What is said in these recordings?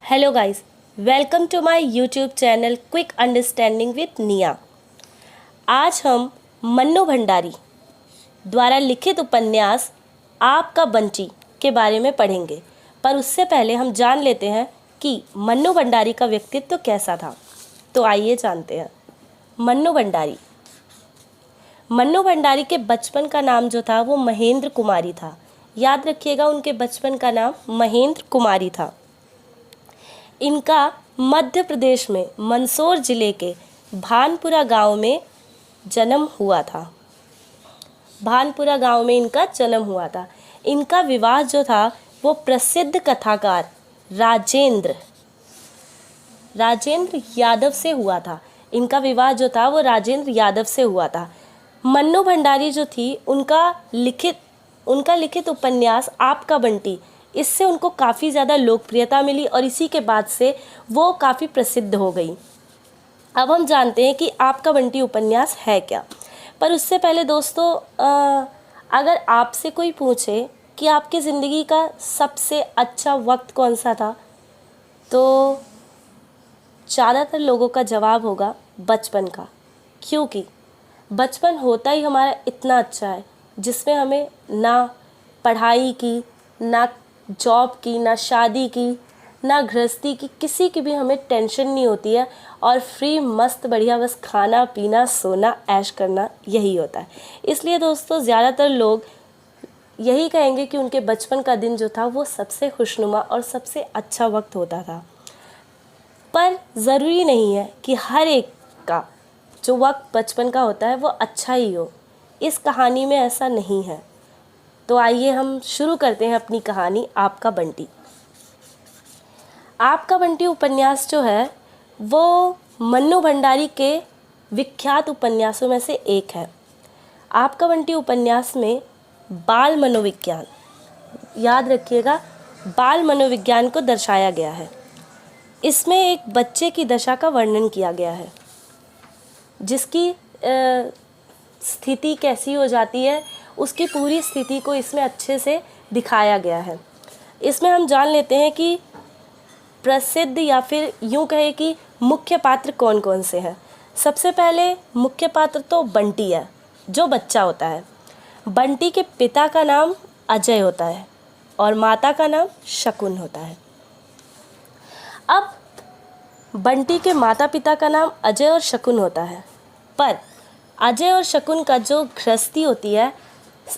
Hello guys, welcome to my YouTube channel quick understanding with Nia. आज हम मन्नू भंडारी द्वारा लिखित उपन्यास आपका बंटी के बारे में पढ़ेंगे। पर उससे पहले हम जान लेते हैं कि मन्नू भंडारी का व्यक्तित्व कैसा था। तो आइए जानते हैं। मन्नू भंडारी के बचपन का नाम जो था वो महेंद्र कुमारी था। याद रखिएगा, उनके बचपन का नाम महेंद्र कुमारी था। इनका मध्य प्रदेश में मंदसौर जिले के भानपुरा गांव में जन्म हुआ था। भानपुरा गांव में इनका जन्म हुआ था। इनका विवाह जो था वो प्रसिद्ध कथाकार राजेंद्र यादव से हुआ था। इनका विवाह जो था वो राजेंद्र यादव से हुआ था। मन्नू भंडारी जो थी उनका लिखित उपन्यास आपका बंटी, इससे उनको काफ़ी ज़्यादा लोकप्रियता मिली और इसी के बाद से वो काफ़ी प्रसिद्ध हो गई। अब हम जानते हैं कि आपका बंटी उपन्यास है क्या। पर उससे पहले दोस्तों, अगर आपसे कोई पूछे कि आपकी ज़िंदगी का सबसे अच्छा वक्त कौन सा था, तो ज़्यादातर लोगों का जवाब होगा बचपन का। क्योंकि बचपन होता ही हमारा इतना अच्छा है जिसमें हमें ना पढ़ाई की, ना जॉब की, ना शादी की, ना गृहस्थी की, किसी की भी हमें टेंशन नहीं होती है और फ्री मस्त बढ़िया बस खाना पीना सोना ऐश करना यही होता है। इसलिए दोस्तों ज़्यादातर लोग यही कहेंगे कि उनके बचपन का दिन जो था वो सबसे खुशनुमा और सबसे अच्छा वक्त होता था। पर ज़रूरी नहीं है कि हर एक का जो वक्त बचपन का होता है वो अच्छा ही हो। इस कहानी में ऐसा नहीं है। तो आइए हम शुरू करते हैं अपनी कहानी आपका बंटी। आपका बंटी उपन्यास जो है वो मन्नू भंडारी के विख्यात उपन्यासों में से एक है। आपका बंटी उपन्यास में बाल मनोविज्ञान, याद रखिएगा, बाल मनोविज्ञान को दर्शाया गया है। इसमें एक बच्चे की दशा का वर्णन किया गया है, जिसकी स्थिति कैसी हो जाती है, उसकी पूरी स्थिति को इसमें अच्छे से दिखाया गया है। इसमें हम जान लेते हैं कि प्रसिद्ध या फिर यूँ कहे कि मुख्य पात्र कौन कौन से हैं। सबसे पहले मुख्य पात्र तो बंटी है, जो बच्चा होता है। बंटी के पिता का नाम अजय होता है और माता का नाम शकुन होता है। अब बंटी के माता पिता का नाम अजय और शकुन होता है, पर अजय और शकुन का जो गृहस्थी होती है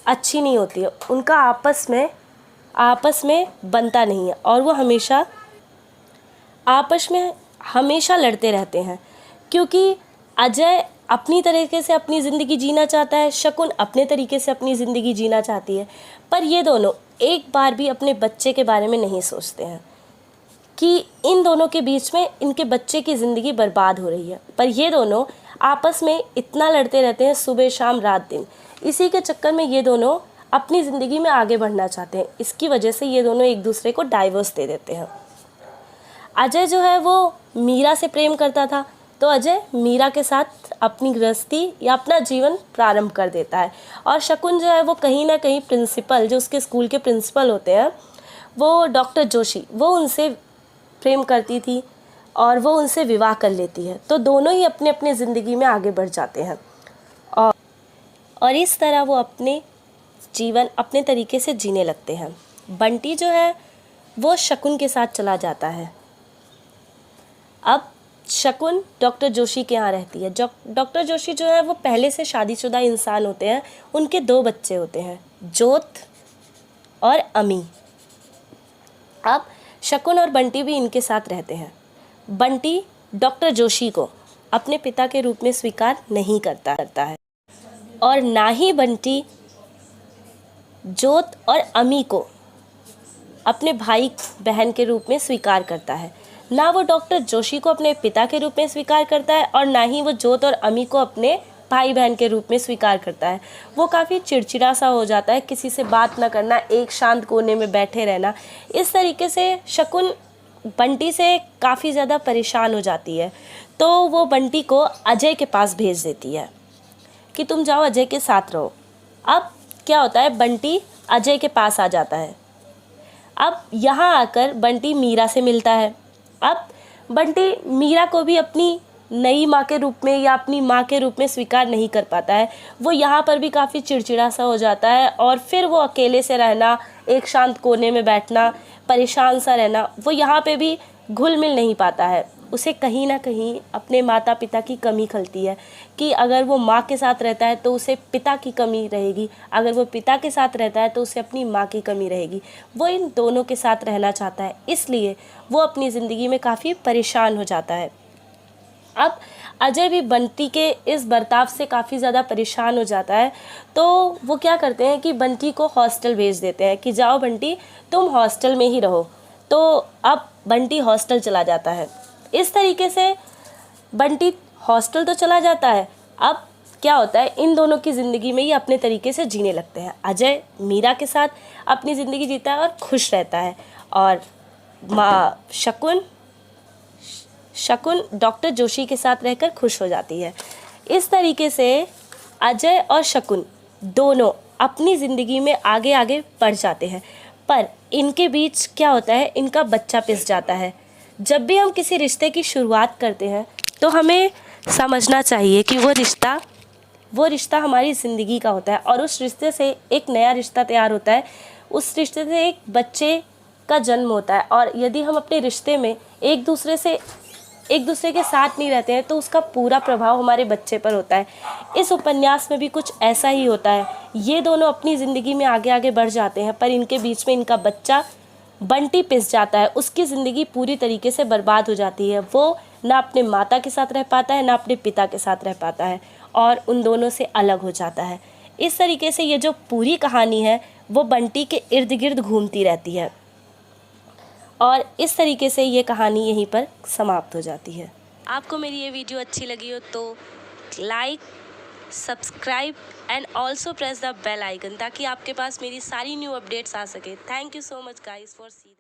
अच्छी नहीं होती है। उनका आपस में बनता नहीं है और वो आपस में हमेशा लड़ते रहते हैं। क्योंकि अजय अपनी तरीके से अपनी ज़िंदगी जीना चाहता है, शकुन अपने तरीके से अपनी ज़िंदगी जीना चाहती है। पर ये दोनों एक बार भी अपने बच्चे के बारे में नहीं सोचते हैं कि इन दोनों के बीच में इनके बच्चे की ज़िंदगी बर्बाद हो रही है। पर ये दोनों आपस में इतना लड़ते रहते हैं, सुबह शाम रात दिन। इसी के चक्कर में ये दोनों अपनी ज़िंदगी में आगे बढ़ना चाहते हैं। इसकी वजह से ये दोनों एक दूसरे को डाइवोर्स दे देते हैं। अजय जो है वो मीरा से प्रेम करता था, तो अजय मीरा के साथ अपनी गृहस्थी या अपना जीवन प्रारंभ कर देता है। और शकुन जो है वो कहीं ना कहीं प्रिंसिपल, जो उसके स्कूल के प्रिंसिपल होते हैं, वो डॉक्टर जोशी, वो उनसे प्रेम करती थी और वो उनसे विवाह कर लेती है। तो दोनों ही अपने अपने ज़िंदगी में आगे बढ़ जाते हैं और इस तरह वो अपने जीवन अपने तरीके से जीने लगते हैं। बंटी जो है वो शकुन के साथ चला जाता है। अब शकुन डॉक्टर जोशी के यहाँ रहती है। डॉक्टर जोशी जो है वो पहले से शादीशुदा इंसान होते हैं। उनके 2 बच्चे होते हैं, जोत और अमी। अब शकुन और बंटी भी इनके साथ रहते हैं। बंटी डॉक्टर जोशी को अपने पिता के रूप में स्वीकार नहीं करता है और ना ही बंटी जोत और अमी को अपने भाई बहन के रूप में स्वीकार करता है। ना वो डॉक्टर जोशी को अपने पिता के रूप में स्वीकार करता है और ना ही वो जोत और अमी को अपने भाई बहन के रूप में स्वीकार करता है। वो काफ़ी चिड़चिड़ा सा हो जाता है, किसी से बात ना करना, एक शांत कोने में बैठे रहना। इस तरीके से शकुन बंटी से काफ़ी ज़्यादा परेशान हो जाती है। तो वो बंटी को अजय के पास भेज देती है कि तुम जाओ अजय के साथ रहो। अब क्या होता है, बंटी अजय के पास आ जाता है। अब यहाँ आकर बंटी मीरा से मिलता है अब बंटी मीरा को भी अपनी नई माँ के रूप में या अपनी माँ के रूप में स्वीकार नहीं कर पाता है। वो यहाँ पर भी काफ़ी चिड़चिड़ा सा हो जाता है और फिर वो अकेले से रहना, एक शांत कोने में बैठना, परेशान सा रहना, वो यहाँ पे भी घुल मिल नहीं पाता है। उसे कहीं ना कहीं अपने माता पिता की कमी खलती है कि अगर वो माँ के साथ रहता है तो उसे पिता की कमी रहेगी, अगर वो पिता के साथ रहता है तो उसे अपनी माँ की कमी रहेगी। वो इन दोनों के साथ रहना चाहता है, इसलिए वो अपनी ज़िंदगी में काफ़ी परेशान हो जाता है। अब अजय भी बंटी के इस बर्ताव से काफ़ी ज़्यादा परेशान हो जाता है, तो वो क्या करते हैं कि बंटी को हॉस्टल भेज देते हैं कि जाओ बंटी, तुम हॉस्टल में ही रहो। तो अब बंटी हॉस्टल चला जाता है। इस तरीके से बंटी हॉस्टल तो चला जाता है। अब क्या होता है, इन दोनों की ज़िंदगी में ये अपने तरीके से जीने लगते हैं। अजय मीरा के साथ अपनी ज़िंदगी जीता है और खुश रहता है, और माँ शकुन डॉक्टर जोशी के साथ रहकर खुश हो जाती है। इस तरीके से अजय और शकुन दोनों अपनी ज़िंदगी में आगे आगे बढ़ जाते हैं, पर इनके बीच क्या होता है, इनका बच्चा पिस जाता है। जब भी हम किसी रिश्ते की शुरुआत करते हैं तो हमें समझना चाहिए कि वो रिश्ता हमारी ज़िंदगी का होता है, और उस रिश्ते से एक नया रिश्ता तैयार होता है, उस रिश्ते से एक बच्चे का जन्म होता है। और यदि हम अपने रिश्ते में एक दूसरे के साथ नहीं रहते हैं तो उसका पूरा प्रभाव हमारे बच्चे पर होता है। इस उपन्यास में भी कुछ ऐसा ही होता है। ये दोनों अपनी ज़िंदगी में आगे आगे बढ़ जाते हैं, पर इनके बीच में इनका बच्चा बंटी पिस जाता है। उसकी ज़िंदगी पूरी तरीके से बर्बाद हो जाती है। वो ना अपने माता के साथ रह पाता है, ना अपने पिता के साथ रह पाता है, और उन दोनों से अलग हो जाता है। इस तरीके से ये जो पूरी कहानी है वो बंटी के इर्द गिर्द घूमती रहती है, और इस तरीके से ये कहानी यहीं पर समाप्त हो जाती है। आपको मेरी ये वीडियो अच्छी लगी हो तो like, subscribe and also press the bell icon, ताकि आपके पास मेरी सारी न्यू अपडेट्स आ सके। Thank you so much guys for C